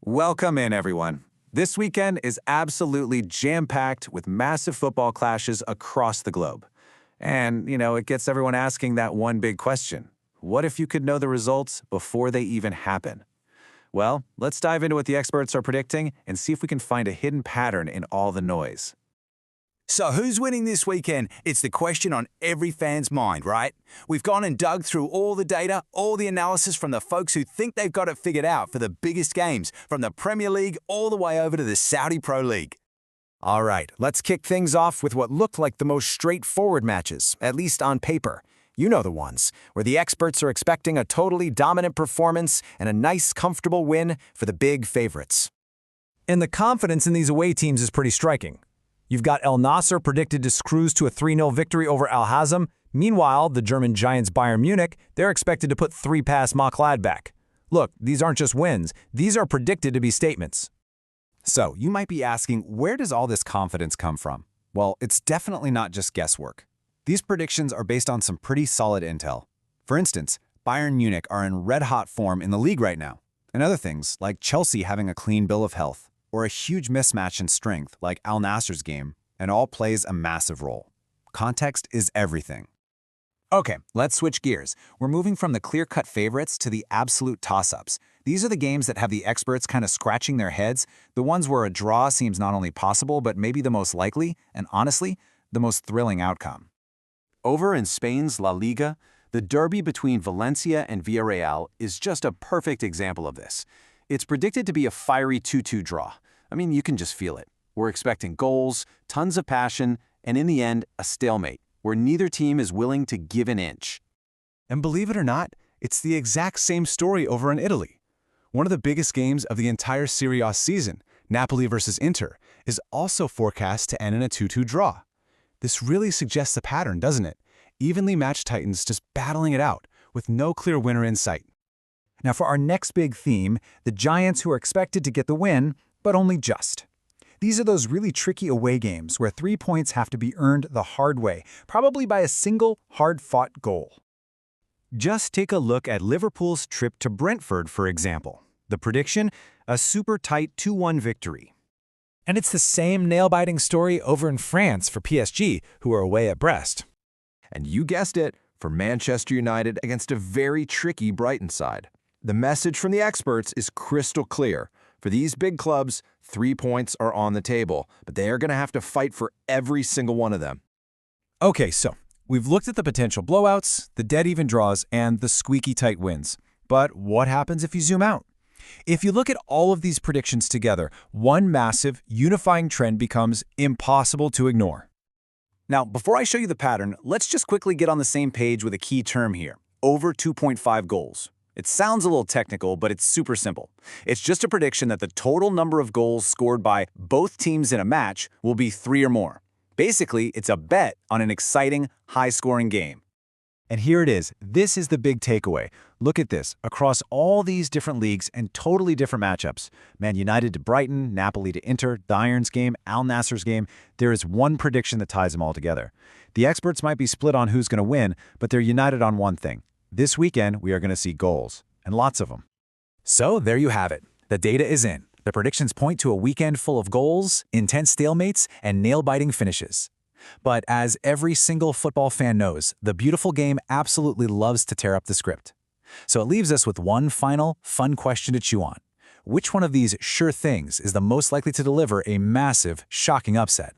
Welcome in, everyone. This weekend is absolutely jam-packed with massive football clashes across the globe. And, it gets everyone asking that one big question. What if you could know the results before they even happen? Well, let's dive into what the experts are predicting and see if we can find a hidden pattern in all the noise. So who's winning this weekend? It's the question on every fan's mind, right? We've gone and dug through all the data, all the analysis from the folks who think they've got it figured out for the biggest games, from the Premier League all the way over to the Saudi Pro League. All right, let's kick things off with what looked like the most straightforward matches, at least on paper. You know the ones, where the experts are expecting a totally dominant performance and a nice, comfortable win for the big favorites. And the confidence in these away teams is pretty striking. You've got Nassr predicted to cruise to a 3-0 victory over Hazem. Meanwhile, the German giants Bayern Munich, they're expected to put 3 past Mönchengladbach. Look, these aren't just wins. These are predicted to be statements. So, you might be asking, where does all this confidence come from? Well, it's definitely not just guesswork. These predictions are based on some pretty solid intel. For instance, Bayern Munich are in red-hot form in the Ligue right now. And other things, like Chelsea having a clean bill of health, or a huge mismatch in strength like Al Nassr's game, and all plays a massive role. Context is everything. Okay, let's switch gears. We're moving from the clear-cut favorites to the absolute toss-ups. These are the games that have the experts kind of scratching their heads, the ones where a draw seems not only possible, but maybe the most likely, and honestly, the most thrilling outcome. Over in Spain's La Liga, the derby between Valencia and Villarreal is just a perfect example of this. It's predicted to be a fiery 2-2 draw. I mean, you can just feel it. We're expecting goals, tons of passion, and in the end, a stalemate, where neither team is willing to give an inch. And believe it or not, it's the exact same story over in Italy. One of the biggest games of the entire Serie A season, Napoli versus Inter, is also forecast to end in a 2-2 draw. This really suggests a pattern, doesn't it? Evenly matched titans just battling it out, with no clear winner in sight. Now for our next big theme, the Giants who are expected to get the win, but only just. These are those really tricky away games where 3 points have to be earned the hard way, probably by a single hard-fought goal. Just take a look at Liverpool's trip to Brentford, for example. The prediction? A super tight 2-1 victory. And it's the same nail-biting story over in France for PSG, who are away at Brest. And you guessed it, for Manchester United against a very tricky Brighton side. The message from the experts is crystal clear. For these big clubs, 3 points are on the table, but they are going to have to fight for every single one of them. Okay, so we've looked at the potential blowouts, the dead-even draws, and the squeaky-tight wins. But what happens if you zoom out? If you look at all of these predictions together, one massive, unifying trend becomes impossible to ignore. Now, before I show you the pattern, let's just quickly get on the same page with a key term here: over 2.5 goals. It sounds a little technical, but it's super simple. It's just a prediction that the total number of goals scored by both teams in a match will be 3 or more. Basically, it's a bet on an exciting, high-scoring game. And here it is. This is the big takeaway. Look at this. Across all these different leagues and totally different matchups, Man United to Brighton, Napoli to Inter, Bayern's game, Al Nassr's game, there is one prediction that ties them all together. The experts might be split on who's going to win, but they're united on one thing. This weekend, we are going to see goals, and lots of them. So there you have it. The data is in. The predictions point to a weekend full of goals, intense stalemates, and nail-biting finishes. But as every single football fan knows, the beautiful game absolutely loves to tear up the script. So it leaves us with one final, fun question to chew on. Which one of these sure things is the most likely to deliver a massive, shocking upset?